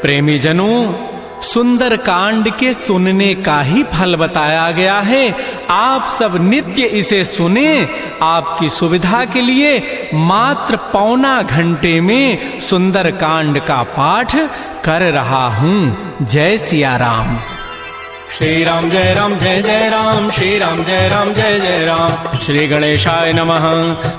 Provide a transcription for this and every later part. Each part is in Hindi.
प्रेमी जनों, सुंदर कांड के सुनने का ही फल बताया गया है। आप सब नित्य इसे सुने। आपकी सुविधा के लिए मात्र पौना घंटे में सुंदर कांड का पाठ कर रहा हूं। जय सिया राम। श्री राम जय राम, श्री राम जय जय राम। श्री गणेशाय नमः।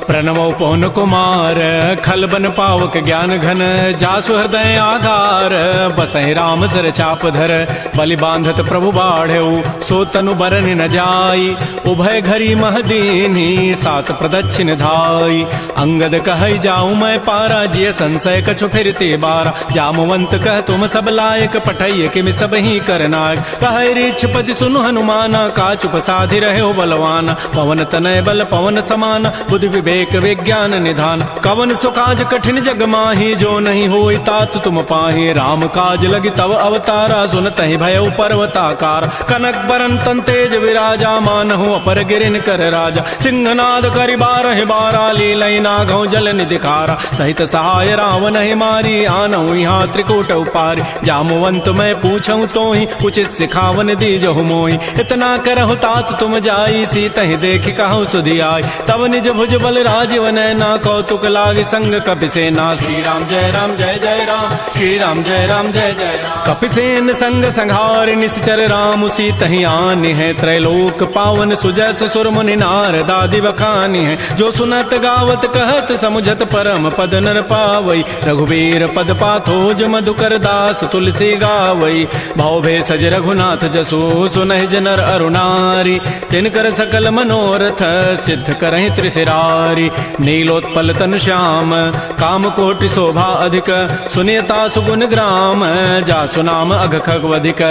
प्रणवो पवन कुमार, खल बन पावक ज्ञान घन, जासु हृदय आधार, बसहि राम सर चाप धर, बलि बांधत प्रभु बाढ़ऊ, सो तनु बरन न जाई, उभय घरी महदीनी, सात प्रदक्षिण धाई। अंगद कहई जाऊं मैं पारा, जिय संशय कछु फिरते बारा, जामवंत कह तुम सब लायक, पठैय किमि सब ही करनायक। कहै पति सुनु हनुमाना, काचुप साधि रहे हो बलवान, पवन तनय बल पवन समान, बुद्धि विवेक विज्ञान निधान। कवन सुकाज कठिन जग माही, जो नहीं होई तात तुम पाही, राम काज लगी तव अवतारा, सुनतहि भयउ पर्वताकार। कनक बरन तन तेज विराजा, मानहु अपर गिरिन कर राजा, सिंहनाद करि बारहि बारा, लीलई नागौ जल निधिकारा। सहित सहाय रावण ही मारी, आनहु यहाँ त्रिकूट उपारी, जामवंत मैं पूछऊं तो ही, उचित सिखावन दीजहु मोहि। इतना करहु तात तुम जाई, सीतहि देखि कहु सुधि आई, तब निज भुज बल राजीव नैना, कौतुक लागी संग कपिसेना। श्री राम जय राम, श्री राम जय जय राम। कपिसेन संग संहार, निश्चर राम सीतहि आनि है, त्रैलोक पावन सुजस सुर मुनि नारद आदि बखानि है। जो सुनत गावत कहत समुझत परम पद नर पावई, रघुवीर पद पाथोज मधुकर दास तुलसी गावई। भव भेषज रघुनाथ जसु, सुनहि जनर अरुणारी, तिनकर सकल मनोरथ सिद्ध करहि त्रिशिरारी। नीलोत्पल तन श्याम, काम कोटि शोभा अधिक, सुनियता सुगुण ग्राम, जासु नाम अघ खगवधिक।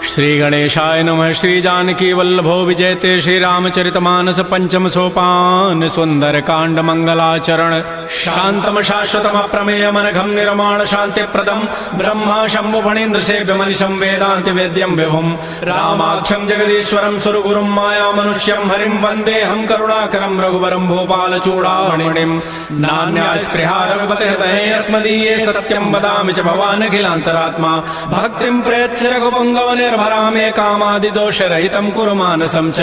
श्री गणेशाय नमः। श्री जानकी वल्लभो विजयते, श्री रामचरितमानस पंचम सोपान, सुंदर कांड मंगलाचरण। शांतम शाश्वतम प्रमेय मनघम निर्माण शांति प्रदम, ब्रह्मा शंभु फणीन्द्र सेव्य मनिषं वेदांति वेद्यम विभुम, रामाख्यम जगदीश्वरम सुरगुरुम माया मनुष्यम हरिम, वंदे हम करुणाकरम रघुवरम भूपाल चूड़ामणिम। नान्या स्पृहा रघुपते हृदये अस्मदीये, सत्यम वदामि च भवान् अखिलान्तरात्मा, भक्तिं प्रयच्छ रघुपुंगव निर्भरामे, कामादि दोष रहितं कुरु मानसं च।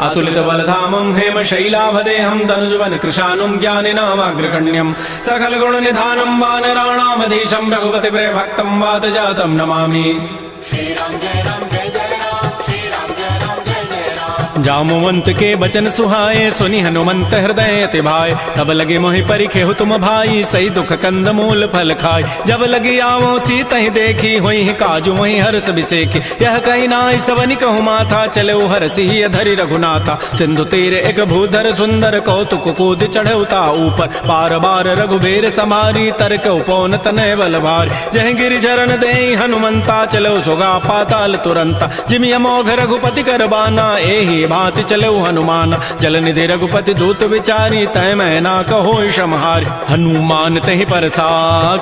अतुलित बलधामं हेम शैलाभदेहं, तनुजवन कृशानुं ज्ञानिनामाग्रगण्यं, सकल गुण निधानं वानराणामधीशं, रघुपति प्रिय भक्तं वात जातं नमामि। श्री राम जय राम, जामवंत के बचन सुहाए, सुनि हनुमंत हृदय अति भाए, तब लगे मोहि परिखेहु तुम भाई, सही दुख कंद मूल फल खाय। जब लगे आवो सीतहि देखी, होई काजु मोहि हर्ष बिसेखी, यह कही नाई सवनि कहु माथा, चले हरसि ही धरि रघुनाथा। सिंधु तीर एक भूधर सुंदर, कौतुक कूद चढ़ौता ऊपर, पार बार रघुबीर समारी, तरक उपौन तनय बल भारी। जह गिरि चरण देहि हनुमंता, चलो सुगा पाताल तुरंता, जिमि अमोघ रघुपति कर बाना, एहि भांति चलो हनुमान। जल निधि रघुपति दूत विचारी, तय मैं ना कहो क्षमहारी। हनुमान तहि परसा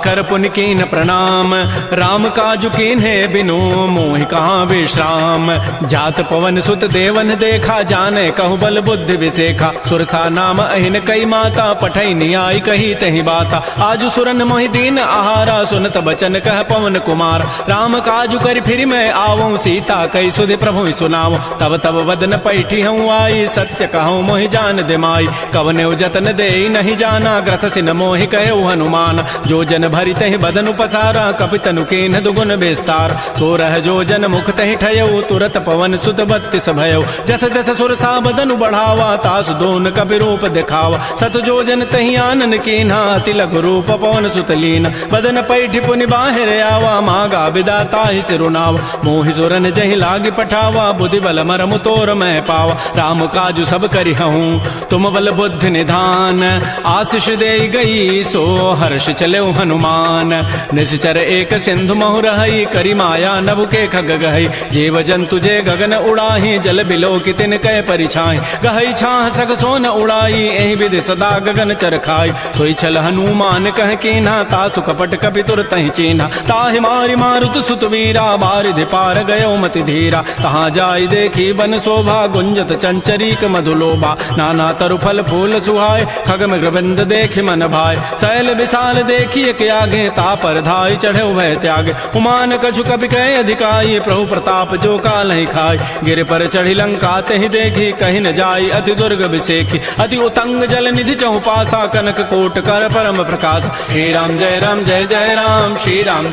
कर पुनि कीन प्रणाम, राम काजु कीन्हे बिनु मोहि कहाँ विश्राम। जात पवन सुत देवन देखा, जाने कहु बल बुद्धि विसेखा, सुरसा नाम अहिन कई माता, पठई नियाई कही तहि बाता। आजु सुरन मोहि दीन आहारा, सुनत बचन कह पवन कुमार, राम काजु करि फिर मैं आवऊं, सीता कई सुधि प्रभु सुनाऊं। तब तब वदन पैठी हूँ आई, सत्य कहूँ मोहि जान दिमाई, कवने जतन दे नहीं जाना, ग्रससि न मोहि कहो हनुमान। जो जन भरि तहि बदन पसारा, कपितनु कीन्ह दुगुन विस्तार, सोरह जो जन मुख तहि ठयऊ, तुरत पवन सुत बत्तीस भयऊ। जस जस सुरसा बदनु बढ़ावा, तासु दोन कपि रूप दिखावा, सत जो जन तहि आनन कीन्हा, अति लघु रूप पवन सुत लीन। बदन पैठि पुनि बाहिर आवा, मागा विदा ताहि सिरुनावा, मोहि सुरन जहि लागी पठावा, बुद्धि बल मरमु तोर मैं पावा। राम काजु सब करिहूँ, तुम बल बुद्धि निधान, आशीष दे गई सो हर्ष चले हनुमान। निश्चर एक सिंधु महु रही, करी माया नभ के खग गहई, जीव जंतु जे गगन उड़ाही, जल बिलो की तिन कै परिछाई। गहई छाह सग सोन उड़ाई, एहि विधि सदा गगन चरखाई। सोई छल हनुमान कह कीन्हा, तासु कपट कपि तुरतहि चीन्हा। ताहि मारि मारुत सुत वीरा, बारिधि पार गयो मति धीरा। तहाँ जाय देखी बन शोभा, गुंजत चंचरीक मधुलोबा नाना तरु फल फूल सुहाय खग मृगबिंद देख मन भाय शैल विशाल देखिए के आगे तापर धाय चढ़े भय त्यागे उमान कछु कपि कहे अधिकाई प्रभु प्रताप जो काल ही खाय गिर पर चढ़ी लंका तहि देखी कहीं न जाई अति दुर्ग विसेखी अति उतंग जल निधि चौपासा कनक कोट कर परम प्रकाश श्री राम जय जय राम श्री राम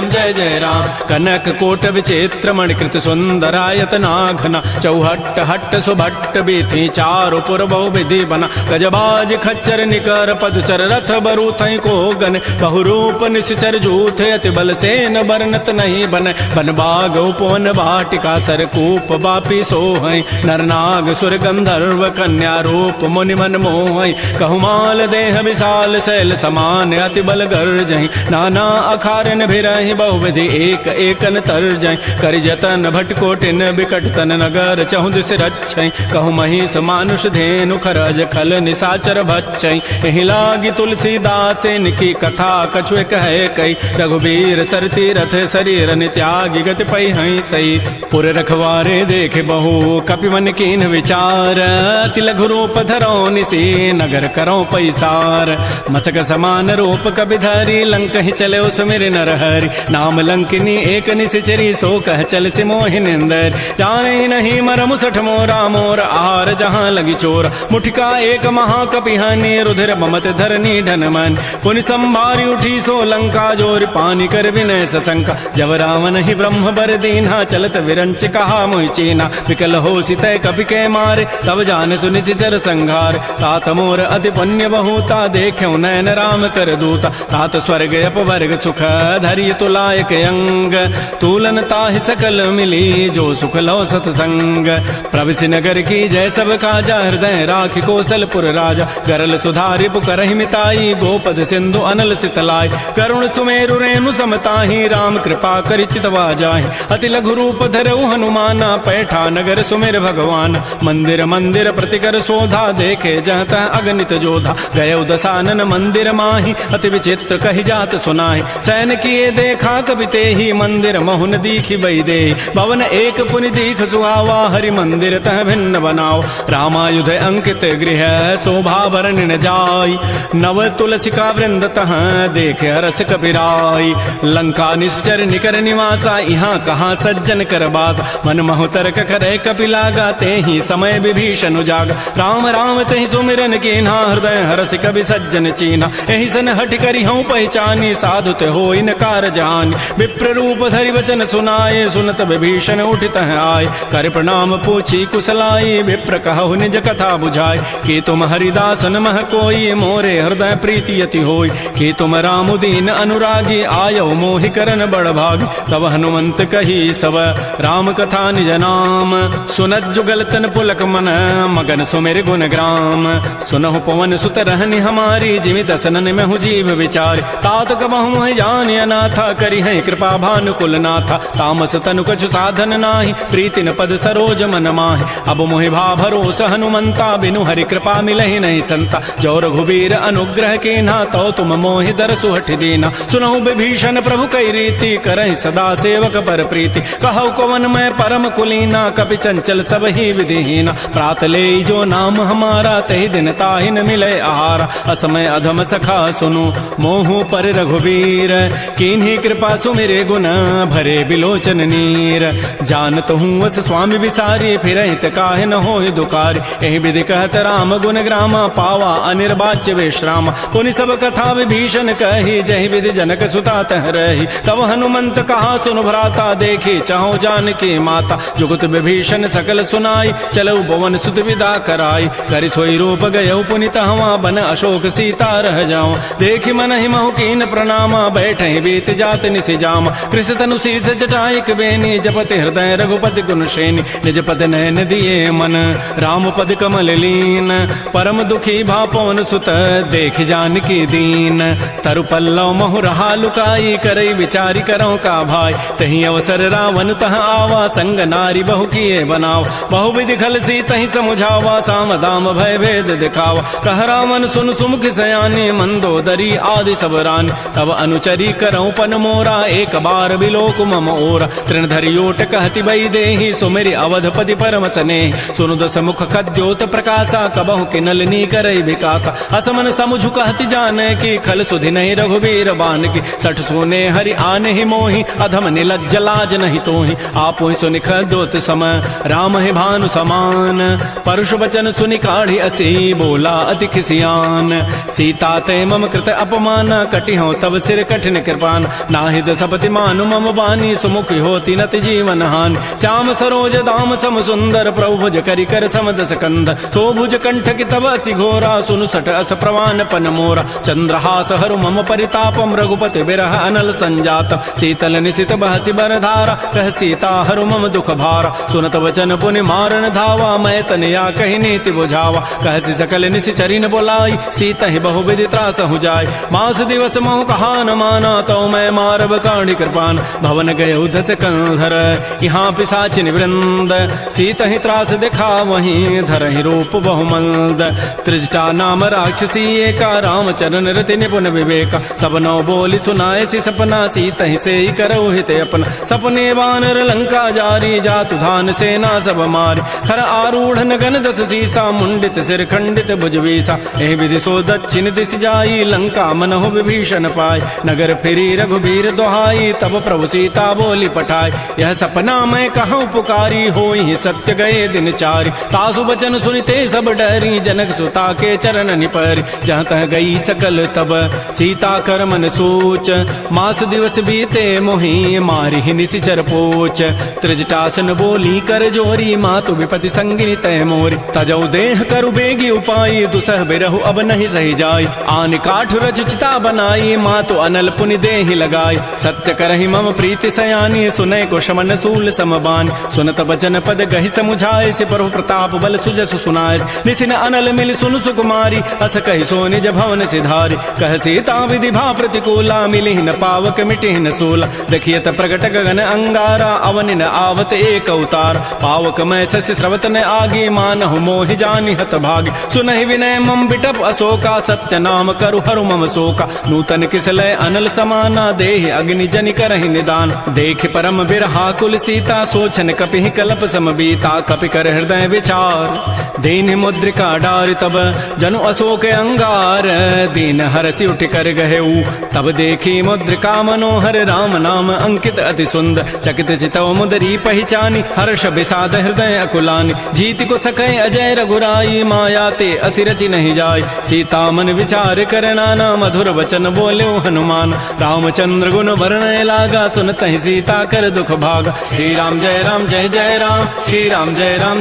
जय जय राम कनक कोट विचित्र मणिकृत सुंदरायत नाघना चौहट्ट हट्ट सुभट्ट बीथी चारु पुर बहु विधि बना गजबाज खच्चर निकर पदचर रथ बरु थई को गन बहुरूप निश्चर जूथ अति बल सेन बरनत नहीं बन बन बाग उपवन वाटिका सरकूप बापी सोहई नरनाग सुर गंधर्व कन्या रूप मुनि मन मोहई कहुमाल देह विशाल शैल समान अति बल गर्जहि नाना अखारन भिरहि बहुविधि एक एकन तरजहि करि जतन भटकोटिन बिकट तन नगर चहु दिस रक्षै कहु महिष मानुष धेनु खरज खल निसाचर भक्षै एहि लागी तुलसीदास इनकी कथा कछुए कहे कई रघुबीर सरती रथ शरीर त्यागी गति पै हई सई पुर रखवारे देखे बहु कपि मन कीन विचार अति लघु रूप धरो निसी नगर करो पैसार मसक समान रूप कपि धरी लंक ही चले उस मेरे नर हरि नाम लंकिनी एक निश्चरी सो कह चल से मोहि निंदर जाने नहीं मरम सठ मोरा मोर आहार जहाँ लगी चोर मुठिका एक महाकपिहानी रुधिर ममत धरनी ढन मन पुनि संभारी उठी सो लंका जोर पानी कर विनय सशंका जब रावण ही ब्रह्म बर दीन्हा चलत विरंच कहा मोहि चीना विकल हो सितय कपि के मारे तब जान सुनि चर संघार तात मोर अति पुण्य बहुता देख्यो नयन राम कर दूता तात स्वर्ग अपवर्ग सुख धरि तुलायक अंग तूलन ताहि सकल मिली जो सुख लो सतसंग प्रविशि नगर की जय सब काजा हृदय राखि कौशलपुर राजा गरल सुधारि पुकरहि मिताई गोपद सिंधु अनल सितलाई करुण सुमेरु रेणु समताहि राम कृपा करि चितवा जाहि अति लघु रूप धरऊ हनुमाना पैठा नगर सुमेर भगवान मंदिर मंदिर प्रतिकर शोधा देखे जहता अगणित जोधा गय दसानन मंदिर माही अति विचित्र कहि जात सुनाहि सैन किए देखा कवि तेहि मंदिर महुन दीखि बई दे भवन एक पुनि दीख सुहावा हरि मंदिर तह भिन्न बनाओ रामायुध अंकित गृह शोभा वर्णन जाय नव तुलसिका वृंद तह देखे हरस कपिराई लंका निश्चर निकर निवासा यहाँ कहाँ सज्जन कर बास मन महु तर्क करे कपि लागा ते ही समय विभीषण जाग राम राम ते सुमिरन कीन्हा हृदय हरस कवि सज्जन चीन्हा एहि सन हट करि हूँ पहचानी साधु ते हो इनकार जानी विप्र रूप धरि वचन सुनाए सुनत विभीषण उठित आए कर प्रणाम पूछी कुशलाई विप्र कहु निज कथा बुझाए कि तुम हरिदासन मह कोई मोरे हृदय प्रीति यति होई कि तुम राम दीन अनुरागी आयो मोहि करन बड़ भाग तब हनुमंत कही सब राम कथा निज नाम सुनत जुगल तन पुलक मन मगन सुमेर गुण ग्राम सुनहु पवन सुत रहनि हमारी जिमि दसनन में हूँ जीव विचार तात कबहु जान अनाथा करि है कृपा भानुकुल नाथा तामस तनु कछु साधन नाही प्रीति न पद सरोज मन माहि अब मोहि भा भरोस हनुमंता बिनु हरि कृपा मिलहि नहीं संता जो रघुबीर अनुग्रह कीन्हा तो तुम मोहि दर सुहठ दीना सुनहु विभीषण प्रभु कई रीति करहि सदा सेवक पर प्रीति कहु कवन मैं परम कुलीना कपि चंचल सब ही विधिहीना प्रात ले जो नाम हमारा तहि दिन ताहि न मिले आहारा असमय अधम सखा सुनु मोहु पर रघुबीर कीन्ही कृपा सुमिरे गुण भरे बिलोचन नीर जानत हूँ वस स्वामी विसारी फिर हित काहे न हो दुकारी एहि विधि कहत राम गुण ग्रामा पावा अनिर्वाच्य विश्राम पुनि सब कथा विभीषण कही जहि विधि जनक सुता तह रही तब हनुमंत कहा सुन भ्राता देखी चाहो जानकी माता जुगत विभीषण सकल सुनाई चलऊ भवन सुत विदा कराई करि सोई रूप गयऊ पुनि तहवा बन अशोक सीता रह जाऊं देखि मन ही महु कीन प्रणामा बैठे बीत जात निसि जामा कृष तनु शीस जटाइक बेनी जपति हृदय रघुपति गुण श्रेणी निज पद नयन दिए मन राम पद कमल लीन परम दुखी भा पवन सुत देख जानकी दीन तरु पल्लव महु रहा लुकाई करई विचारी करो का भाई तही अवसर रावण तह आवा संग नारी बहु किए बनाव बहु विधि खल सी तही समुझावा साम दाम भय भेद दिखावा कह रावण सुन सुमुख सयानी मंदोदरी आदि सब रानी तब अनुचरी करऊं पन मोरा एक बार बिलोक मम ओरा तृण धरियोट कहति बई देहि सुमेरि अवधपति पर परम सने सुनु दस मुख खद्योत प्रकाशा कबहु किनलनी करई विकासा असमन समुझु कहति जाने की खल सुधि नहीं रघुबीर बान की सठ सोने हरि आने ही मोहि अधम निलज्ज लाज नहीं तोहि आपो सुनि खद्योत समय राम ही भानु समान परुष वचन सुनि काढ़ी असी बोला अति खिसियान सीता ते मम कृत अपमान कटि हो तब सिर कठिन कृपान नाहिद सपति मानु मम बानी सुमुख होती नत जीवन हानि श्याम सरोज दाम सम सुंदर प्रभु भुज करि कर समदस कंद तो भुज कंठ की तब असि घोरा सुनु सट अस प्रवान पन मोरा चंद्रहास हरु मम परितापम रघुपति बिरह अनल संजात शीतल निशित बहसि बरधारा कह सीता हरु मम दुख भारा सुनत वचन पुनि मारन धावा मैं तनया कहि नीति बुझावा कहसि सकल निशि चरिन बोलाई सीता ही बहु विधि त्रास हो जाय मास दिवस महु कहा न माना तो मैं मारब काढ़ी कृपान भवन गए उधस कंधर यहाँ पिशाचिन वृंद सीता ही त्रास दिखा वहीं धर ही रूप बहुमंद त्रिजटा नाम राक्षसी एका राम चरण रति निपुण विवेका सबनो बोली सुनाए सी सपना सीता ही से ही करौ हित अपना सपने वानर लंका जारी जातु धान सेना सब मारी हर आरूढ़ नगन दस सीसा मुंडित सिर खंडित भुजवीसा एह विधि सो दक्षिण दिश जाई लंका मनहु विभीषण पाय नगर फिरी रघुबीर दोहाई तब प्रभु सीता बोली पठाई यह सपना मैं कहूँ पुकारी होई सत्य गए दिन चारि तासु बचन सुनिते सब डरी जनक सुता के चरण निपरि जहाँ तह गई सकल तब सीता कर मन सोच मास दिवस बीते मोहि मारी ही निशिचर पोच त्रिजटासन बोली कर जोरी मातु विपति संगिनी तय मोरी तजौ देह करु बेगी उपाई दुसह बिरहु अब नहीं सही जाय आन काठ रचिता बनाई मातु अनल पुनि देहि लगाई सत्य करहि मम प्रीति सयानी सुनय को शमन सूल समबान सुनत बचन पद गहि समुझाए से प्रभु प्रताप बल सुजस सुनाए निसिन अनल मिल सुन सुकुमारी अस कहि सो निज भवन सिधारी कह सीता विधि भा प्रतिकूला मिली न पावक मिटि न सूला देखियत प्रगट गगन अंगारा अवनि न आवत एक अवतार पावक मैं शशि स्रवत न आगे मानहु मोहि जानि हत भागी सुनहि विनय मम बिटप अशोका सत्य नाम करु हरु मम शोका नूतन किसलय अनल समाना देहि अग्नि जनि करहि निदान देख परम बिरहा कुल सीता सोचन कपि कलप समबीता कपि कर हृदय विचार दीन मुद्रिका डार तब जनु अशोक अंगार दीन हरसि उठ कर गहेऊ तब देखी मुद्रिका मनोहर राम नाम अंकित अति सुंदर चकित चितव मुदरी पहचानी हर्ष विषाद हृदय अकुलानी जीत को सकै अजय रघुराई माया ते असि रचि नहीं जाय सीता मन विचार कर नाना मधुर वचन बोल्यो हनुमान रामचंद्र गुण वर्णय लागा सुनत ही सीता कर दुख भागा श्री राम जय जय राम श्री राम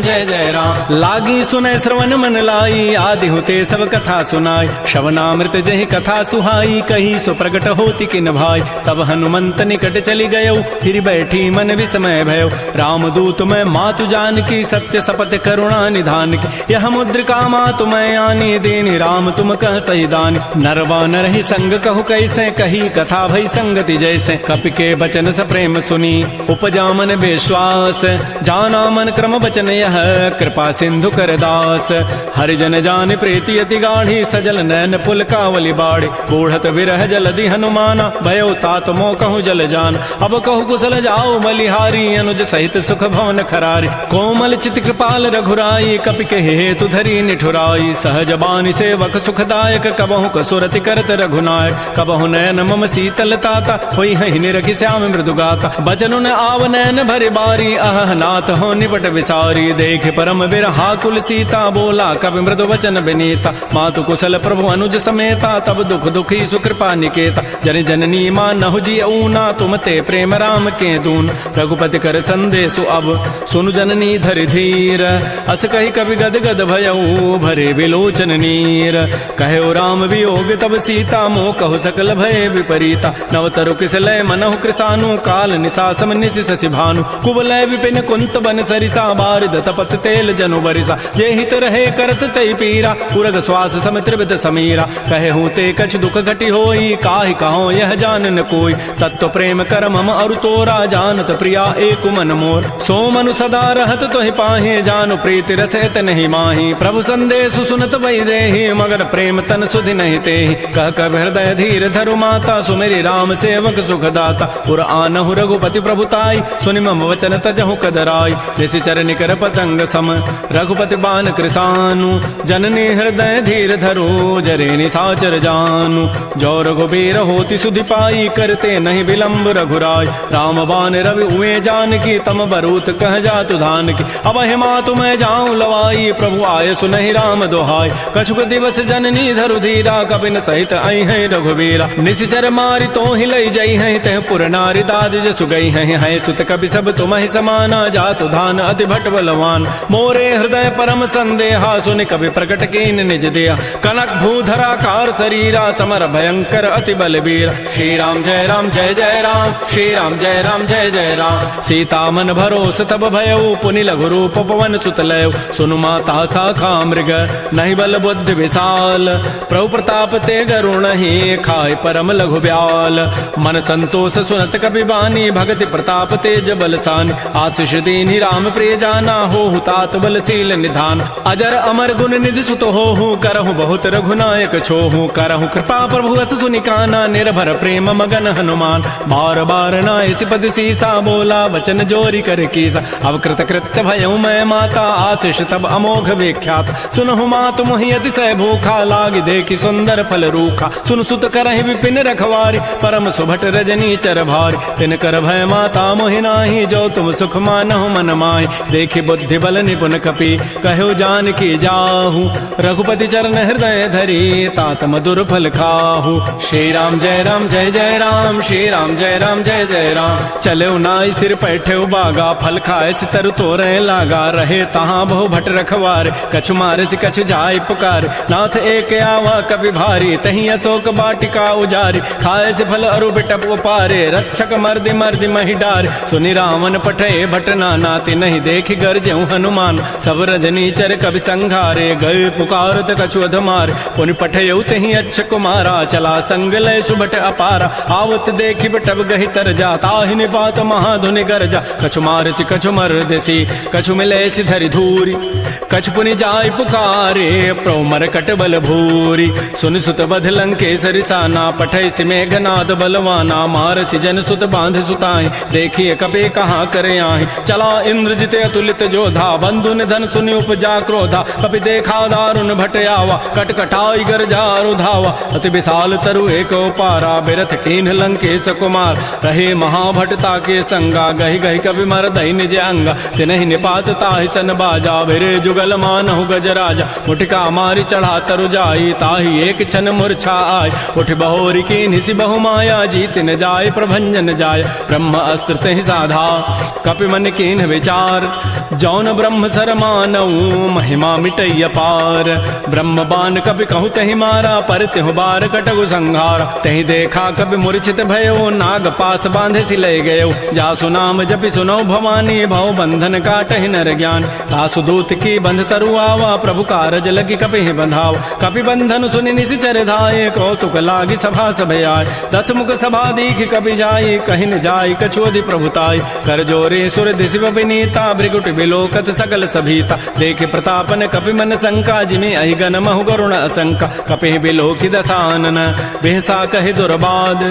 जय जय राम लागी सुने श्रवण मन लाई आदि होते सब कथा सुनाई श्रवणामृत जहि कथा सुहाई कही सो प्रगट होती किन भाई तब हनुमंत निकट चली गयो फिर बैठी मन विस्मय भयो राम दूत मैं मातु जान की सत्य सपत करुणा निधान की यह मुद्रिका मातु मैं आनी देनी राम तुम कह सही दानी नरवा नर ही संग कहु कैसे कही कथा भई संगति जैसे कपि के बचन स प्रेम सुनी उपजा मन विश्वास जाना मन क्रम वचन यह कृपा सिंधु कर दास हरिजन जान प्रीति अति गाढ़ी सजल नैन पुल कावली बाड़ी बूढ़त विरह जलधि हनुमाना भयो तात मो कहूँ जल जान अब कहु कुशल जाओ बलिहारी अनुज सहित सुख भवन खरारी कोमल चित कृपाल रघुराई कपि के हेतु धरी निठुराई सहज बानी सेवक सुखदायक कबहु कसुरति करत रघुनायक कबहु नयन मम शीतल ताता होई हहि निरखि श्याम मृदु गाता बचनु न आव नैन भरि बारी अह नाथ हो निपट विसारी देख परम बिरहा कुल सीता बोला कवि मृदु वचन विनीता मातु कुशल प्रभु अनुज समेता तब दुख दुखी सुकृपा निकेता जन जननी मानहु जी ऊना तुम ते प्रेम राम के दून रघुपति कर संदेशु अब सुनु जननी धरि धीर अस कही कवि गद गद भयऊ भरे विलोचन नीर कहो राम वियोग तब सीता मोह कहु सकल भय विपरीता नवतरु किसलय मनहु कृसानु काल निशासम निशि शशि भानु कुवलय विपिन कुंत बन सरिसा बारिद तपत तेल जनु बरिसा ये हित रहे करत तई पीरा उरग श्वास सम त्रिविध समीरा कहे हूँ ते कछ दुख घटी होई काहि कहो यह जान न कोई तत्व प्रेम कर मम अरु तोरा जानत प्रिया एक मन मोर सो मनु सदा रहत तोहि पाहे जानु प्रीति रसैत नहीं माही प्रभु संदेश सुनत वही देहि मगर प्रेम तन सुधि नहीं तेहि कह कर हृदय धीर धरु माता सुमेरी राम सेवक सुखदाता पुर आनहु रघुपति प्रभुताई सुनि मम वचन तजहु कदराई निशिचर निकर पतंग सम रघुपति बान कृसानु जननी हृदय धीर धरो जरे निशाचर जानु जो रघुबीर होती सुधि पाई करते नहीं विलंब रघुराय राम बान रवि उए जान की तम बरूत कह जातु धान की अब हिमा तुम्हें जाऊं लवाई प्रभु आय सुनहि राम दोहाय कछुक दिवस जननी धरु धीरा कपिन सहित आई है रघुबीरा निशिचर मारी तो ही लई जई है तह पुर नारी दाद जसु गई है सुत कपि सब तुम ही समाना जातु धान अति भट बलवान मोरे हृदय परम संदेहा सुनि कवि प्रकट कीन निज दिया कनक भूधरा कार शरीरा समर भयंकर अति बलबीर श्री राम जय राम जय जय राम श्री राम जय राम जय जय राम सीता मन भरोस तब भयउ पुनि लघु रूप पवन सुत लय सुनु माता शाखा मृग नहीं बल बुद्धि विशाल प्रभु प्रताप ते गरुण ही खाय परम लघु ब्याल मन संतोष सुनत कपि बानी भगति प्रताप तेज बलसान आशीष दीनि राम प्रिय जाना हो तात बलशील निधान अजर अमर गुण निधि सुत हो करहु बहुत रघुनायक छोहु करहु कृपा प्रभु अस सुनि काना निर्भर प्रेम मगन हनुमान बार बार नाय सिपति सीसा बोला वचन जोरी कर कीसा अब कृत कृत्य भयउ मैं माता आशीष तब अमोघ विख्यात सुनहु मातु मोहि अतिशय भूखा लाग देखि सुंदर फल रूखा सुन सुत करहि विपिन रखवारी परम सुभट रजनी चर भारी तिन कर भय माता मोहि नाही जो तुम सुख मानहु मन माहि देखि बुद्धि बल निपुण कपि कहु जान की जाहु रघुपति चरण हृदय धरी तात मधुर फल खाहु श्री राम जय राम जय जय राम श्री राम जय राम जय जय राम चले नाई सिर पैठे बागा फल खाए सितर तोरे लागा रहे तहाँ बहु भट रखवार कछु मारे से कछु जाय पुकार नाथ एक आवा कभी भारी तही अशोक बाटिका उजारी खाए से फल अरु बिटप उपारे रक्षक मर्दि मर्दि मही डार सुनि रावण पठे भट नाति नहीं देख गरजेऊ हनुमान सब रजनी चर कवि संघारे गए पुकारत कछु अधमार पुनि पठयऊ तही अच्छ कुमारा चला संग लय सुभट अपारा आवत देखि बटब गहि तर जा ताहि निपात महाधुनि गरजा कछु मारसि कछु मर्दसी कछु मिले धरि धूरी कछु पुनि जाय पुकारे प्रौमर कट बल भूरी सुनि सुत बध लंकेसरि साना पठय सि मेघनाद बलवाना मारसि जन सुत बांध सुताहि देखिए कपि कहाँ करे आहि चला इंद्रजित अतुलित जोधा बंधु निधन सुनि उपजा क्रोधा कपि देखा दारुण भट आवा कटकटाई गरजा रुधावा अति विशाल तरु एक पारा बिरथ कीन्ह लंकेश कुमार रहे महाभटता के संगा गहि गहि कवि मरदहि निज अंगा तिनहि निपात ताहि सन बाजा बिरे जुगल मानहु गजराजा मुठिका मारी चढ़ा तरु जाई ताहि एक क्षण मूर्छा आय उठ बहोरी कीन्हि सि बहु माया जीत न जाय प्रभंजन जाय ब्रह्म अस्त्र तहि साधा कपि मन कीन्ह विचार जौन ब्रह्म सर मानऊ महिमा मिटैय पार ब्रह्म बान कपि कहु तहि मारा पर तिहु बार कटगु संहार तहि देखा कपि मूर्छित भयो नाग पास बांधे सि लय गयो जासु नाम जपि सुनौ भवानी भव बंधन काटहि नर ज्ञान तासु दूत की बंध तरु आवा प्रभु कारज लगी कपि बंधाव कपि बंधन सुनि निशिचर धाये कौतुक लागी सभा सभय आय दस मुख सभा दीख कपि जाई कहि न जाय कछुअधि प्रभुताई कर जोरे सुर दिशि विनीता भृगुट बिलोकत सकल सभीता देखे प्रतापन कपि मन शंका जिमि अहि गन महु गरुण असंका कपि बिलोकि दसानन बेहसा कहि दुर्बाद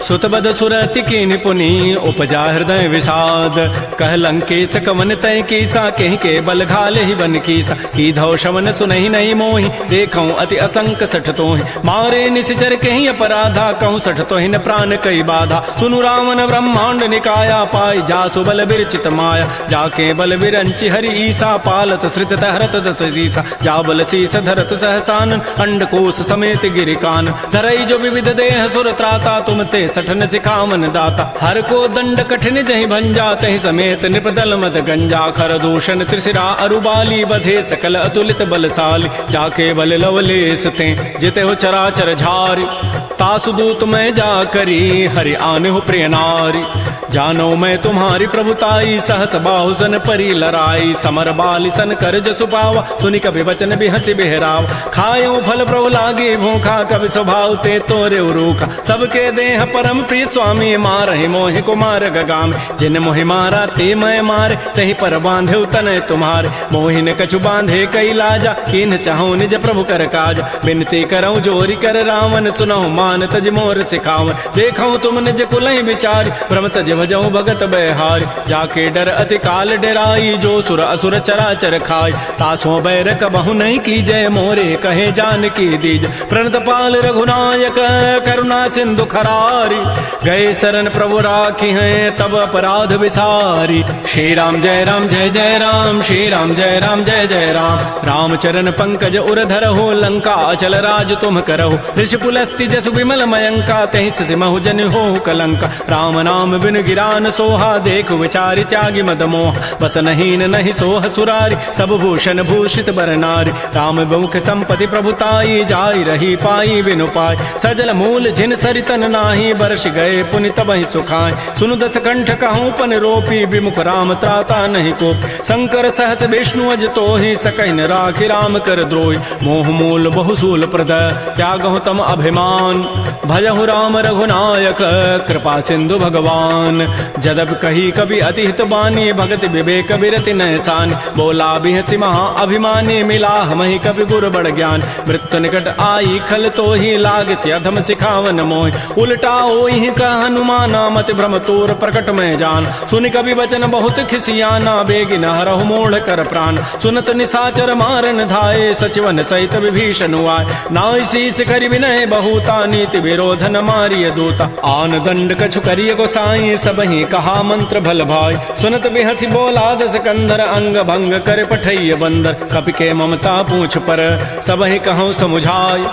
सुतबद सुरति की निपुनि उपजा हृदय विषाद कह लंकेश कवन तय कीसा कहि के बल घाले ही बन कीसा की धौ शवन सुनहि नहीं मोहि देखऊं अति असंक सठ तोहि मारे निशिचर कहि अपराधा कहूँ सठ तोहि न प्राण कई बाधा सुनु रावण ब्रह्मांड निकाया पाई जासु बल बिरचित माया जाके बल बिरंचि हरि ईसा पालत श्रित हरत दस सीसा जा बल शीस धरत सहसान अंडकोश समेत गिरिकान धरई जो विविध देह सुर त्राता तुम ते सठन सिखावन दाता हर को दंड कठिन जहि भंजा तहि समेत निपदल मद गंजा खर दूषण त्रिशिरा अरुबाली बधे सकल अतुलित बलशाली जाके बल लवलेस ते जिते हो चराचर झारी तासु दूत मैं जा करी हरि आने हो प्रिय नारी जानो मैं तुम्हारी प्रभुताई सहस बाहुसन परी लराई समर बाली सन कर जसु पावा सुनि कभी वचन भी हंसी बेहराव खायो फल प्रभु लागे भूखा कभी स्वभाव ते तोरे रूखा सबके देह परम प्रिय स्वामी मारहि मोहि कुमार गगाम जिन मोहि मारा ते मैं मारे तहि पर बांधे तनय तुम्हारे मोहि न कछु बांधे कई लाजा किन चाहूं निज प्रभु कर काज बिनती करऊं जोरी कर रावण सुनहु मान तज मोर सिखावन देखऊं तुम निज कुलहि विचारी भ्रम तज भजऊं भगत बहारी जाके डर अति काल डेराई, जो सुर असुर चराचर खाय, तासों बैर कबहु नहीं की जय, मोरे कहे जानकी दीज। प्रणत पाल रघुनायक करुणा सिंधु खरारी, गए शरण प्रभु राखी हैं तब अपराध विसारी। श्री राम जय राम जय जय राम, श्री राम जय राम जय जय राम। रामचरण पंकज उर धरहो, लंका अचल राज तुम करहो, ऋषि पुलस्ति जसु विमल मयंका, तहि सिमहु जन हो कलंका। राम नाम बिन गिरान सोहा, देख विचारि त्यागी मद मोह, बस नहीं नहीं सोह सुरारी, सब भूषण भूषित बर नारी। राम बहुख संपत्ति प्रभुताई, जाई रही पाई बिनु पाई, सजल मूल जिन सरितन नाही, बरस गए पुनि तबहि सुखाय। सुनु दस कंठ कहूँ पन रोपी, विमुख राम त्राता नहीं कोप, शंकर सहस विष्णु अज तोहि, सकहिन राखि राम कर द्रोही। मोह मूल बहुसूल प्रद, त्यागहु तम अभिमान, भजहु राम रघुनायक, कृपा सिंधु भगवान। जदब कही कवि अति हित बानी, भगत विवेक बिरति नैसान, बोला बिहसि महा अभिमानी, मिला हमहि कवि गुर बड़ ज्ञान। मृत्यु निकट आई खल तो ही, लाग से अधम सिखावन मोहि, उल्टा ओहि का हनुमाना, मति भ्रम तोर प्रकट में जान। सुनि कवि वचन बहुत खिसियाना, बेगिन हरहु मोड़ कर प्राण। सुनत निशाचर मारन धाये, सचिवन सहित विभीषण आए, नाई शीस करि विनय बहुता, नीति विरोधन मारिय दूता। आन दंड कछु करिय गोसाई, सबहि कहा मंत्र भल भाई। सुनत बिहसि बोला दस कंधर, अंग भंग कर पठैय बंदर। कपि के ममता पूछ पर, सबहि कहूँ समुझाय,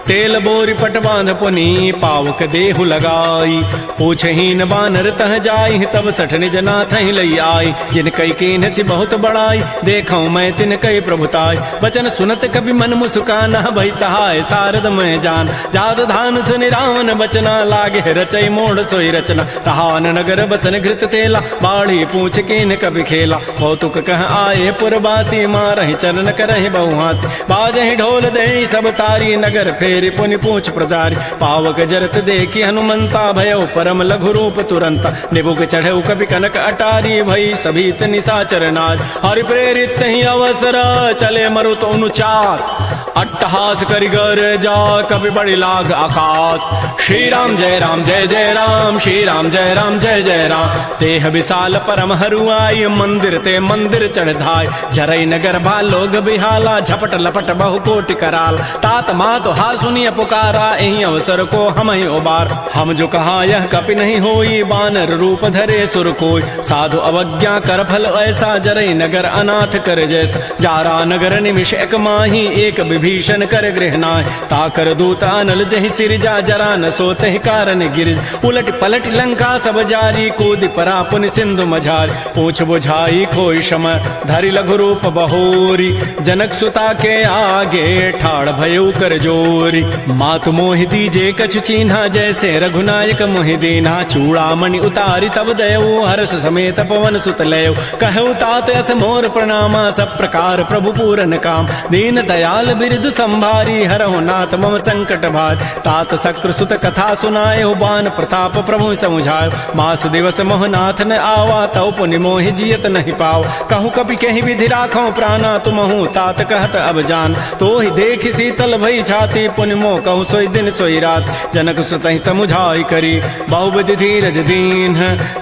तेल बोरी पट बांध पुनि, पावक देहु लगाई। पूछहीन बानर तह जाई, तब सठ निज नाथ ही लई आई। जिन कई कीन सी बहुत बड़ाई, देखऊं मैं तिन कई प्रभुताई। वचन सुनत कभी मन मुस्काना, भई सहाय सारद में जान। जाद धान सुनि रावण बचना, लागे रचई मोड़ सोई रचना। रहान नगर बसन घृत तेला, बाढ़ी पूछ कीन कभी खेला। कौतुक कह आए पुरबासी, मारहि चरण करहि बहुहासी। बाजहि ढोल देहि सब तारी, नगर फेरि पुनि पूछ प्रदारी। पावक जरत देखी हनुमंता, भयउ परम लघु रूप तुरंता। निबुक चढ़ऊ कपि कनक अटारी, भई सभीत निशाचर नाज। हरि प्रेरित ही अवसर, चले मरुत अनुचास। अट्टहास करि गर जा, कपि बड़ि लाग आकाश। श्री राम जय राम जय जय राम, श्री राम जय राम जय जय राम। तेह विशाल परम हरुआई, मंदिर ते मंदिर चढ़ धाय। जरई नगर भा लोग बिहाला, झपट लपट बहु कोटि कराल। तात मात हा सुनिय पुकारा, एहि अवसर को हम ही उबार। हम जो कहा यह कपि नहीं होई, बानर रूप धरे सुर कोई। साधु अवज्ञा कर फल ऐसा, जरई नगर अनाथ कर जैसा। जारा नगर निमिष एक माही, एक विभीषण कर गृह नाय। ताकर दूत अनल जहि सिरजा, जरा न सोते कारण गिरिज। उलट पलट लंका सब जारी, कूदि परा पुनि सिंधु मझारी। पूछ बुझाई खोई शम, धरि लघु रूप बहोरी। जनक सुता के आगे, ठाड़ भयउ कर जोरी। मातु मोहि दीजे कछु चीन्हा, जैसे रघुनायक मोहि दीन्हा। चूड़ामणि उतारी तब दयऊ, हर्ष समेत पवन सुत लयऊ। कहऊ तात अस मोर प्रणामा, सब प्रकार प्रभु पूरन काम। दीन दयाल बिरदु संभारी, हरहु नाथ मम संकट भार। तात शक्रु सुत कथा सुनाए, बान प्रताप प्रभु समुझायो। मास दिवस मोहनाथ न आवा, तौ पुनि मोहि जियत नहीं पाव। कहूँ कपि कहीं विधि राखो प्राणा, तुमहु तात कहत अब जान। तो ही देख शीतल भई छाती, पुनि मोह कहूँ सोई दिन सोई रात। जनक सुत ही समुझाई करी, बहुविधि धीरज दीन।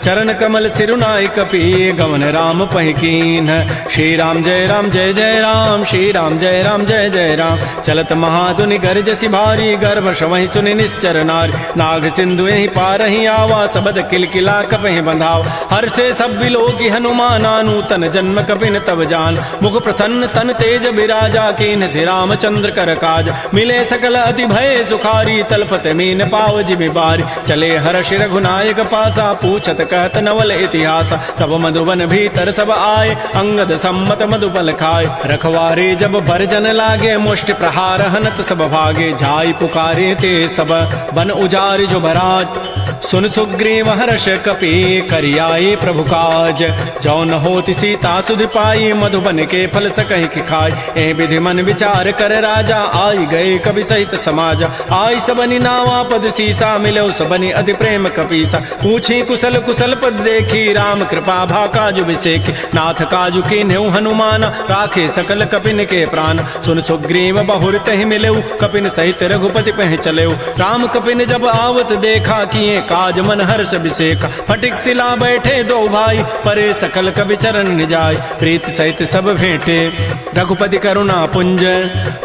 चरण कमल सिरुनाई कपि, गवन राम पहिकीन। श्री राम जय राम जय जय राम, श्री राम जय राम जय जय राम। चलत महाधुनि गरजसि भारी, गर्भ शवहि सुनि निश्चर नारी। नाग सिंधु यहीं पार ही आवा, सबद किलकिला कपहि बंधाव। हर्षे सब बिलोकी हनुमाना, नूतन जन्म कपिन तब जान। मुख प्रसन्न तन तेज बिराजा, कीन्ह से रामचंद्र कर काज। मिले सकल अति भय सुखारी, तलपत मीन पाव जिमि बारी। चले हर्ष रघुनायक पासा, पूछत कहत नवल इतिहास। तब मधुबन भीतर सब आए, अंगद सम्मत मधुबल खाए। रखवारे जब भरजन लागे, मुष्टि प्रहार हनत सब भागे। जाई पुकारे ते सब, बन उजारि जो भराज। सुन सुग्रीव हर्ष कपि, करियाए प्रभु काज। जौ न होति सीता सुधि पाई, मधुबन के फल सकहि कि खाय। ए विधि मन विचार कर राजा, आई गए कवि सहित समाज। आई सबनि नावा पद सीसा, मिलो सबनि अति प्रेम कपीसा। पूछी कुशल कुशल पद देखी, राम कृपा भा काजु विसेखी। नाथ काजु कीन्हु हनुमान, राखे सकल कपिन के प्राण। सुन सुग्रीव सुग्रीव बहुर तहि मिलेऊ, कपिन सहित रघुपति पह चलेऊ। राम कपिन जब आवत देखा, किए काज मन हर्ष अभिषेका। फटिक सिला बैठे दो भाई, परे सकल कवि चरण निजाय। प्रीत सहित सब भेंटे रघुपति करुणा पुंज,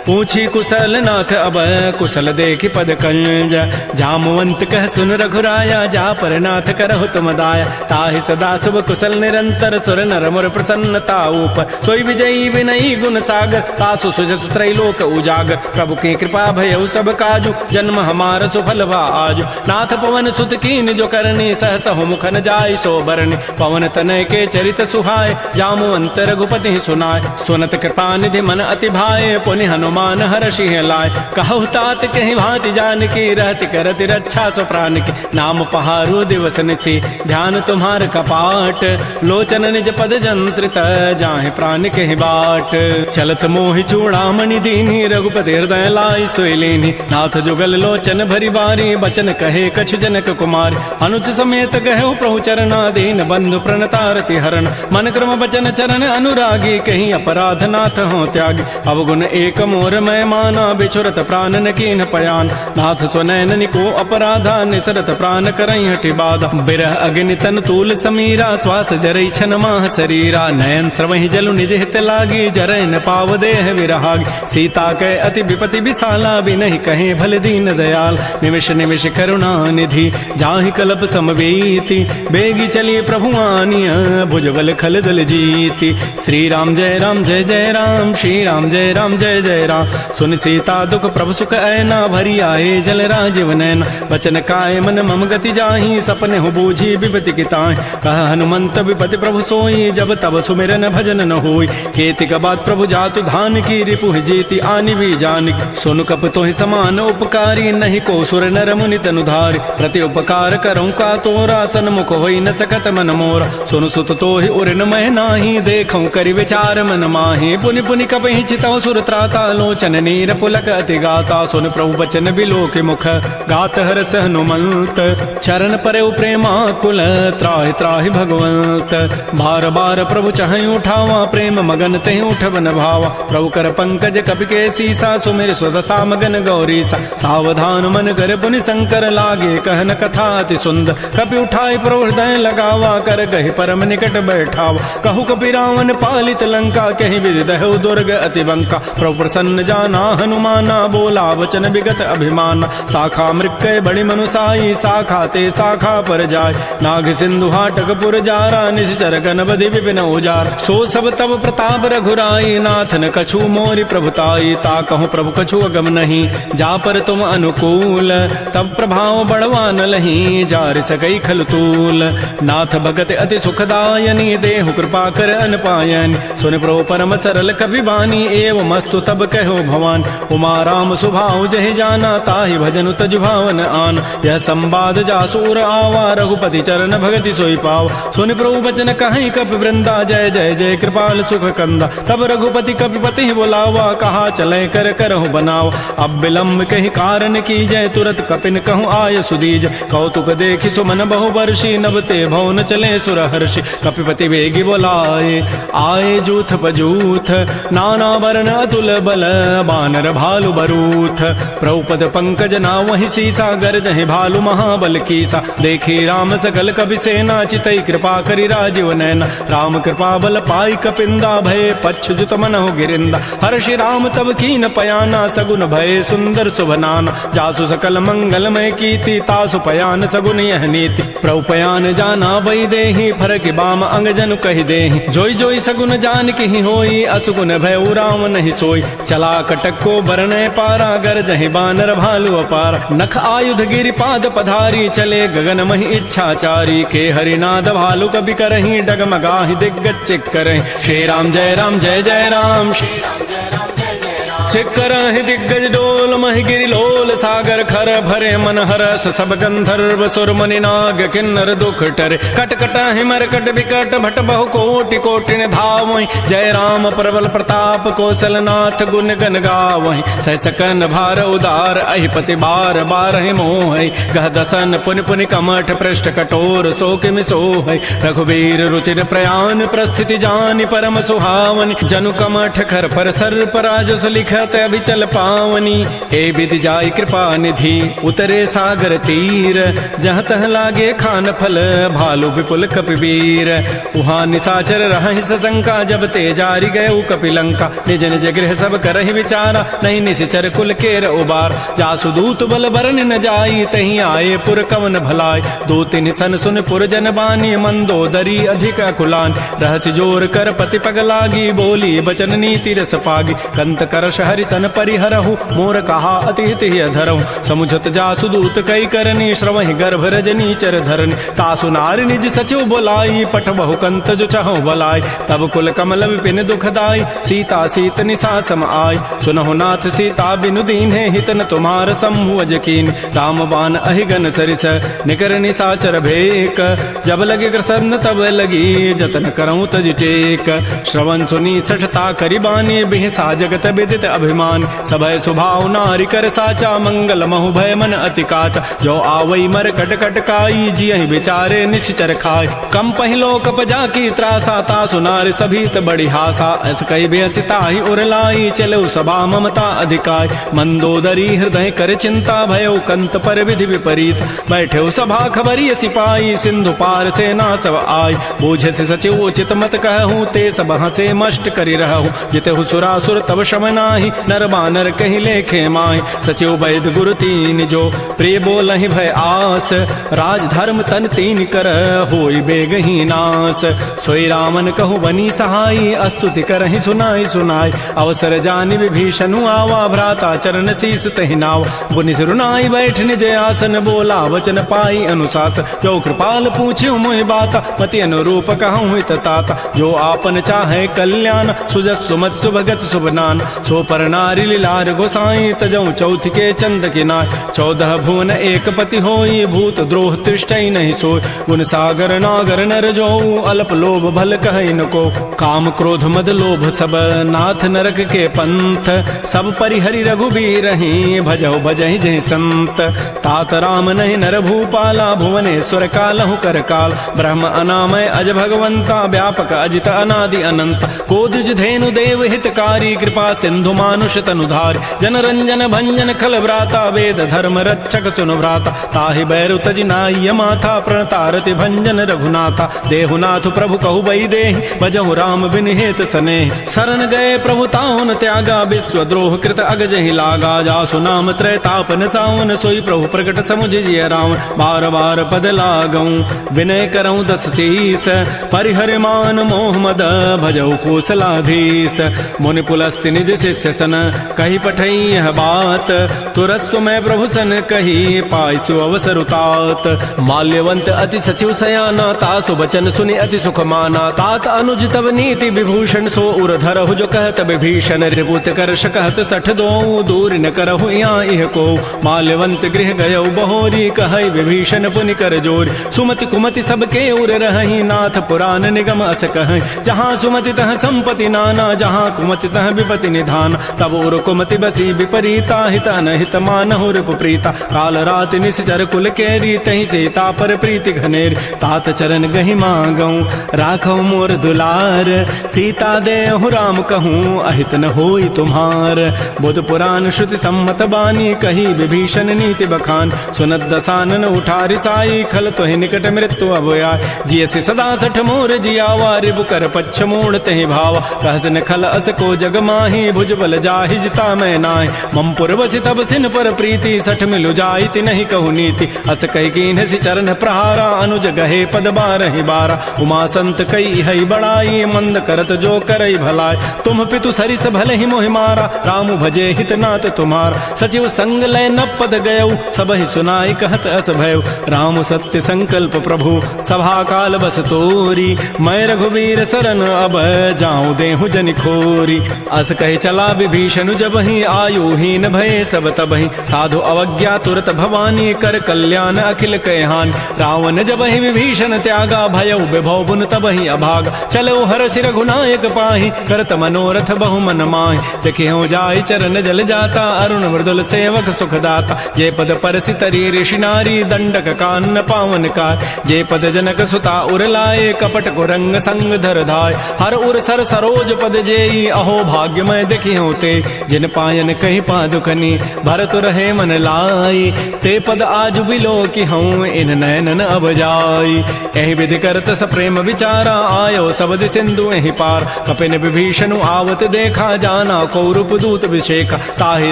पूछी कुशल नाथ अब कुशल देखी पद कंज। जामवंत कह सुन रघुराया, जा पर नाथ करहु तुम दाया। ताहि सदा शुभ कुशल निरंतर, सुर नर मुर प्रसन्नता ऊपर। सोई विजयी विनयी गुण सागर, तासु सुजसु त्रैलोक उजागर। प्रभु की कृपा भयउ सब काजु, जन्म हमार सुफल भा आजु। नाथ पवन सुत कीन जो करनी, सहसहु मुखन जाय सो बरनी। पवन तनय के चरित सुहाय, जामवंत रघुपति सुनाय। सुनत कृपा निधि मन अति भाए, पुनि हनुमान हर्षि लाय। कहु तात कहि भांति जानकी, रहति करति रक्षा सो प्राण की। नाम पहारो दिवस निसी, ध्यान तुम्हार कपाट। लोचन निज पद जंत्रित, जाहि प्राण कहि बाट। चलत मोहि चूड़ामणि दीनी, रघुपति हृदय लाई सोई लीनी। नाथ जुगल लोचन भरी बारी, बचन कहे कछु जनक कुमार। अनुज समेत गहु प्रभु चरना, दीन बंधु प्रणतारति हरण। मन क्रम बचन चरण अनुरागी, कहीं अपराध नाथ हो त्यागी। अवगुण एक मोर मैं माना, बिछुरत प्राण न कीन पयान। नाथ स्वनयन निको अपराधा, निसरत प्राण करई हठि बाधा। बिरह अग्नि तन तूल समीरा, श्वास जरई छन माह शरीरा। नयन स्रवहि जलु निज हित लागी, जरय न पाव देह विरहागी। सीता कै अति विपति विशाला, बिनहि कहे भल दीन दयाल। निमिष निमिष करुणा निधि, जाहि कल्प समवेति। बेगी चली प्रभु आनिय, भुजबल खल दल जीति। श्री राम जय राम जय जय राम, श्री राम जय राम जय जय राम। सुन सीता दुख प्रभु सुख ऐना, भरी आए जल राजीव नैना। वचन काय मन मम गति जाहि, सपने हो बूझी विपति की ताहि। कह हनुमंत विपति प्रभु सोई, जब तब सुमिरन भजन न होई। केतिक बात प्रभु जातु धान की, रिपुहि जीति आनि भी जानकी। सुन कप तोहि समान उपकारी, नहीं को सुर नर मुनि तनु धारि। प्रति उपकार करऊँ का तोरा, सन्मुख होई न सकत मन मोरा। सुन सुत तोहि उर न मैं नाही, देखऊँ करि विचार मन माहि। पुनि पुनि कपहि चितऊ सुर त्राता, लोचन नीर पुलक अति गाता। सुन प्रभु बचन बिलो के मुख, गात हरस हनुमंत। चरण परेउ प्रेमाकुल, त्राहि त्राहि भगवंत। बार बार प्रभु चाहि उठावा, प्रेम मगन तेहि उठबन भावा। प्रभु कर पंकज कपि के सीसा, सुमिर स्वदसा मगन गौरीसा। सावधान मन कर पुनि शंकर, लागे कहन कथा अति सुंदर। कपि उठाई प्रभु हृदय लगावा, कर गहि परम निकट बैठावा। कहु कपि रावण पालित लंका, कहि विधि दहु दुर्ग अति बंका। प्रभु प्रसन्न जाना हनुमाना, बोला वचन विगत अभिमान। शाखा मृक्कय बड़ी मनुसाई, शाखा ते शाखा पर जाय। नाग सिंधु हाटक पुर जारा, निश्चर गणपति विपिन उजार। सो सब तब प्रताप रघुराई, नाथ न कछु मोरि प्रभुताई। ता कहूँ प्रभु कछु अगम नहीं, जा पर तुम अनुकूल। तब प्रभाव बढ़वा न लही, जार सकई खल तूल। नाथ भगत अति सुखदायनी, देहु कृपा कर अनपायनी। सुन प्रभु परम सरल कपि बानी, एवं मस्तु तब कहो भवान। उमा राम सुभाव जहि जाना, ताहि भजनु तजु भावन आन। यह संवाद जासूर आवा, रघुपति चरण भगति सोई पाव। सुनि प्रभु बचन कहीं कपि वृंदा, जय जय जय कृपाल सुख कंदा। तब रघुपति कपिपति बुलावा, कहा चले कर करहु बनाव। अब विलम्ब कहि कारण की जय, तुरत कपिन कहूँ आय सुदीज। कौतुक देखि सुमन बहु वर्षी, नभ ते भवन चले सुर हर्षि। कपिपति वेगी बोलाए, आए जूथ पजूथ। नाना वर्ण अतुल बल, बानर भालु बरूथ। प्रभुपद पंकज नावहि सीसा, गर्जहि भालु महाबल कीसा। देखी राम सकल कपि सेना, चितई कृपा करि राजीव नैना। राम कृपा बल पाई कपिंदा, भय पच्छ जुत मनहु गिरिंदा। हर्षि राम तब कीन पयाना, सगुन भय सुंदर शुभनाना। जासु सकल मंगलमय कीर्ति, तासु पयान सगुन यह नीति। प्रभु पयान जाना बई देहि, फरकि बाम अंग जनु कहि देहि। जोई जोई सगुन जान की होई, असुगुन भय राम नहीं सोई। चला कटक को बरनय पारा, गरजहि बानर भालु अपार। नख आयुध गिरि पाद पधारी, चले गगन महि इच्छाचारी। के हरिनाद भालु कबि करहि, डगमगाहि दिग्गज चिक करहि। श्री राम जय राम जय जय राम, श्री राम जय राम जय जय राम। चिक्करहि दिग्गज डोल, महि गिरि लोल सागर खर। भरे मन हरस सब गंधर्व, सुर मुनि नाग किन्नर दुख टरे। कट कटहि मरकट विकट, भट बहु कोटि कोटिन धावहि। जय राम प्रबल प्रताप, कौशलनाथ गुण गन गावहि। सह सकन भार उदार, अहिपति बार बारहि मोहि। गह दसन पुनि पुनि कमठ, पृष्ठ कठोर सो किमि सोहि। रघुबीर रुचिर प्रयाण, प्रस्थिति जानि परम सुहावनि। जनु कमठ खर पर सर्प, राजस लिख देखत अभिचल पावनी, हे विधि जाय कृपा निधि उतरे सागर तीर। जहाँ तह लागे खान फल भालू विपुल कपिवीर, उहाँ निशाचर रहहि सशंका, जब ते जारी गए कपिलंका। निज निज गृह सब करहि विचारा, नहीं निशिचर कुल केर उबार। जासु दूत बल बरन न जाई, तहीं आए पुर कवन भलाई। दो तीन सन सुन पुर जन बानी, मंदोदरी अधिक अकुलान। रहस्य जोर कर पति पग लागी, बोली बचन नीति रस पागी। कंत करश हरि सन परिहरहु, मोर कहा अति हित धरहु। समुझत जासु दूत कई करनी, श्रवहि गर्भ रजनी चर धरनी। तासु नारी निज सचिव बोलाई, पठ बहु कंत जो चहु बलाई। तब कुल कमल विपिन दुखदाई, सीता सीत निशा सम आई। सुनहु नाथ सीता बिनु दीन्हे, हित न तुम्हार समूह यकीन। राम बाण अहिगन सरिस निकर निशाचर भेक, जब लगे कृष्ण तब लगी जतन करऊं तज टेक। श्रवण सुनी सठता करिबानी, बिहसा जगत विदित अभिमान। सबय सुभाव नारी कर साचा, मंगल महु भय मन अति काचा। जो आवई मर कट कट काई, जियहि बिचारे निश्चर खाय। कम पहिलो कप जाकी त्रासा, तासु नारी सभीत बड़ी हासा। अस कई बेसिता ही उरलाई, चलो सभा ममता अधिकाय। मंदोदरी हृदय कर चिंता, भयो कंत पर विधि विपरीत। बैठे सभा खबरी सिपाही, सिंधु पार सेना सब आय। बूझे से सचिव उचित मत कहूँ, ते सब हंसे मष्ट करी रहूँ। जितहु सुरासुर तब शम नाही, नर बानर कहीं लेखे माय। सचिव वैद गुरु तीन जो, प्रिय बोलहि भय आस। राज धर्म तन तीन कर, होई बेगही नास। सोई रामन कहूँ बनी सहाई, स्तुति करहि सुनाई सुनाई। अवसर जानि विभीषणु आवा, भ्राता चरण शीस तहि नावा। बुनि सिरुनाई बैठ निज आसन, बोला वचन पाई अनुशास। जो कृपाल पूछ्यु मोहि बाता, मति अनुरूप कहूँ हित ताता। जो आपन चाहे कल्याण, सुजस सुमत सुभगत सुभनान। सो पर नारी लीलार गोसाई, तजऊ चौथ के चंद किनाय। 14 भुवन एक पति होई, भूत द्रोह तिष्ठई नहीं सोय। गुण सागर नागर नर जो, अल्प लोभ भल कहै न को। काम क्रोध मद लोभ सब, नाथ नरक के पंथ। सब परिहरि रघुबीर ही, भजहु भजहि जहि संत। तात राम नहीं नर भूपाला, भुवनेश्वर कालहु कर काल। ब्रह्म अनामय अज भगवंता, व्यापक अजित अनादि अनंत। कोदिज धेनु देव हितकारी, कृपा सिंधु मानुष तनुधारि। जन रंजन भंजन खल व्राता, वेद धर्म रक्षक सुनु भ्राता। ताहि बैरु तजि नाय माथा, प्रणतारति भंजन रघुनाथा। देहुनाथ प्रभु कहु बई देहि, भजहु राम बिन हेत सनेहि। शरण गए प्रभु ताहुन त्यागा, विश्व द्रोह कृत अगजहि लागा। जासु नाम त्रैतापन सावन, सोई प्रभु प्रकट समुझिय रावण। बार बार पद लागऊं, विनय करऊं दस शीस। परिहर मान मोह मद, भजहु कौशलाधीश। मुनि पुलस्ति निज शिष्य सन, कही पठई यह बात। तुरस्व में प्रभु सन कही, पाइसु अवसर उतात। माल्यवंत अति सचिव सयाना, तासु बचन सुनि अति सुख माना। तात अनुज तब नीति विभूषण, सो उर धरहु जो कहत विभीषण। रिपुत करश कहत सठ दो, दूर न करहु यहाँ इह को। माल्यवंत गृह गयौ बहोरी, कहै विभीषण पुनि कर जोरी। सुमति कुमति सबके उर रहहि, नाथ पुराण निगम अस कहै। जहाँ सुमति तह संपति नाना, जहाँ कुमति तह विपति निधान। तब उर कुमति बसी विपरीता, हित अनहित मानहु रिपु प्रीता। काल रात निश्चर कुल केरी, तहि सीता पर प्रीति घनेरी। तात चरण गहि मांगऊं, राखौ मोर दुलार। सीता देहु राम कहूँ, अहित न होई तुम्हार। बुध पुराण श्रुति सम्मत बानी, कही विभीषण नीति बखान। सुनत दसानन उठारि साई, खल तोहि निकट मृत्यु अब आय। जियसि सदा सठ मोर जियावा, रिबु कर पच्छ मोड़ तहि भावा। कहस न खल अस को जग माही, भुज बल जाहि जिता मैं नाहि। मम पुर बसि तब सिन पर प्रीति, सठ मिलु जाइत नहीं कहु नीति। अस कहि कीन्हसि चरण प्रहारा, अनुज गहे पद बारहि बारा। उमा संत कई हई बड़ाई, मंद करत जो करई भलाई। तुम पितु सरिस भले ही मोहि मारा, राम भजे हित नाथ तुम्हारा। सचिव संग लय न पद गयऊ, सबहि सुनाई कहत अस भयऊ। राम सत्य संकल्प प्रभु, सभा काल बस तोरी। मैं रघुवीर शरण अब, जाऊं देहु जनि खोरी। अस कहे चला विभीषण जबहि, आयुहीन भये सब तबहि। साधु अवज्ञा तुरत भवानी, कर कल्याण अखिल कहान। रावण जबहि विभीषण त्यागा, भयउ विभव पुन तबहि अभागा। चलो हरषि रघुनायक पाहि, करत मनोरथ बहु मन माहि। देखियो जाय चरण जल जाता, अरुण मृदुल सेवक सुखदाता। जे पद परसि तरी ऋषि नारी, दंडक कान पावन काय। जे पद जनक सुता उर लाए, कपट कुरंग संग धर धाय। हर उर सर सरोज पद जेई, अहो भाग्य मैं देखियो होते जिन पायन कहीं पादुकनी भरत रहे मन लाई ते पद आज बिलो की हूँ इन नैनन अब जाई यही विधि करत स प्रेम विचारा आयो सबद सिंधु यही पार कपिन विभीषण आवत देखा जाना कौरूप दूत विशेखा ताहि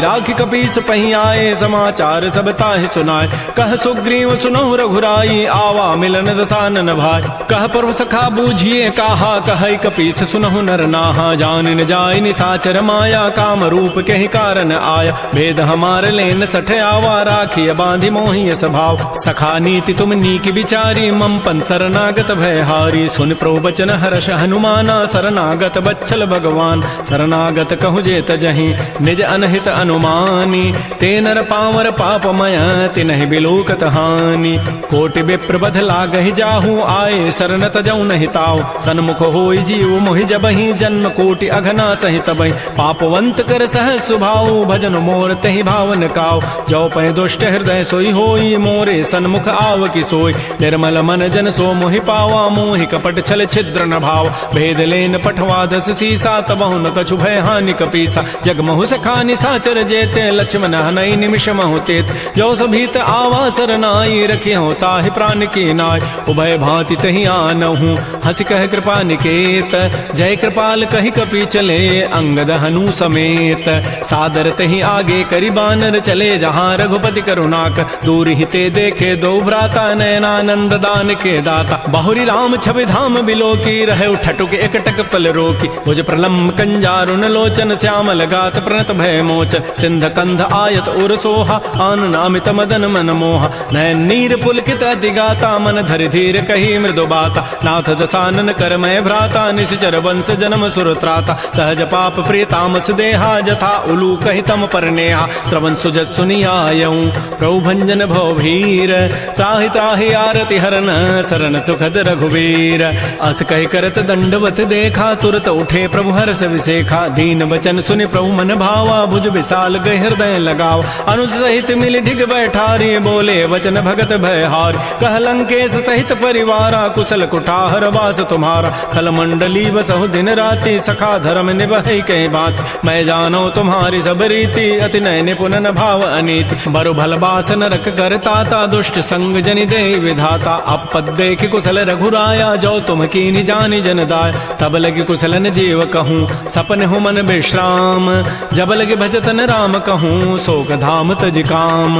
राखी कपीस पही आए समाचार सब ताहि सुनाए कह सुग्रीव सुनहु रघुराई आवा मिलन दसानन भाई कह प्रभु सखा बूझिए कहा कह कपीस सुनहु नर नाहा जान न जाय निसाचर माया काम रूप के ही कारण आया भेद हमार लेन सठ आवा राखी बांधि मोहि स्वभाव सखा नीति तुम नीक विचारी मम पन शरणागत भयहारी सुन प्रभु बचन हर्ष हनुमाना शरणागत बच्छल भगवान शरणागत कहु जेत जहीं निज अनहित अनुमानी ते नर पावर पापमय तिनहि बिलोकत हानि कोटि विप्र बध लागहि जाहू आए शरण तजऊ नहीं ताऊ सन्मुख होई जीव मोहि जबहि जन्म कोटि अघना सहित बहि पापवंत कर सह सुभाऊ भजन मोर तहि भावन काऊ जो पै दुष्ट हृदय सोई होई मोरे सन्मुख आव की सोई निर्मल मन जन सो मोहि पावा मोहि कपट छल छिद्र न भाव भेद लेन पठवा दस सीसा तबहु न कछु भय हानि कपीसा जगमहु सखा निसाचर जेते लक्ष्मण हनई निमिष महु तेत जो सभीत आवा सरनाई रखी हो ताहि प्राण की नाय उभय भांति तहि आनहु हंस कह कृपा निकेत जय कृपाल कहि कपि चले अंगद हनु समेत सादर तहि आगे करि बानर चले जहाँ रघुपति करुणाक दूर हिते देखे दो भ्राता नयनानंद दान के दाता बहुरी राम छवि धाम बिलो की रहे ठटुक एकटक पल रोकी भुज प्रलम्ब कंजारुन लोचन श्यामल गात प्रणत भय मोचन सिंध कंध आयत उर सोहा आनन अमित मदन मन मोहा नयन नीर पुलकित अतिगाता मन धरि धीर कही मृदु बाता नाथ दसानन कर मैं भ्राता निश्चर वंश जन्म सुर त्राता सहज पाप प्रिय तामस देहा जथा उलू कहि तम पर नेहा श्रवण सुजत सुनियायऊं प्रभु भंजन भव भीर ताहि ताहि आरति हरन सरन सुखद रघुवीर अस कहि करत दंडवत देखा तुरत उठे प्रभु हर्ष विसेखा दीन बचन सुनि प्रभु मन भावा भुज विशाल गए हृदय लगाव अनुज सहित मिल ढिग बैठारी बोले वचन भगत भयहार कह लंकेश सहित परिवारा कुशल कुठार वास तुम्हारा खल मंडली बसहु दिन राति सखा धर्म निभहि कहीं बात मैं जानो तुम्हारी सब रीति अति नय निपुण न भाव अनीति बरु भल बास नरक करताता दुष्ट संग जनि दे विधाता अपद देख कुशल रघुराया जो तुम कीनि जानि जन दाय तब लगे कुशलन जीव कहूँ सपन हो मन विश्राम जब लगे भजतन राम कहूँ शोक धाम तज काम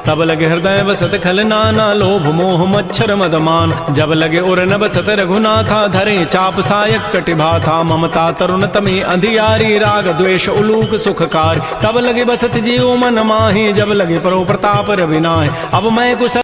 तब लगे हृदय बसत खल नाना लोभ मोह मच्छर मदमान जब लगे उर न बसत रघुनाथा धरे चाप सायक कटिभाथा ममता तरुण तमी अंधियारी राग द्वेष उलूक सुखकार तब लगे बसत जीव मन माही जब लगे परो प्रताप रविनाय अब मैं कुशल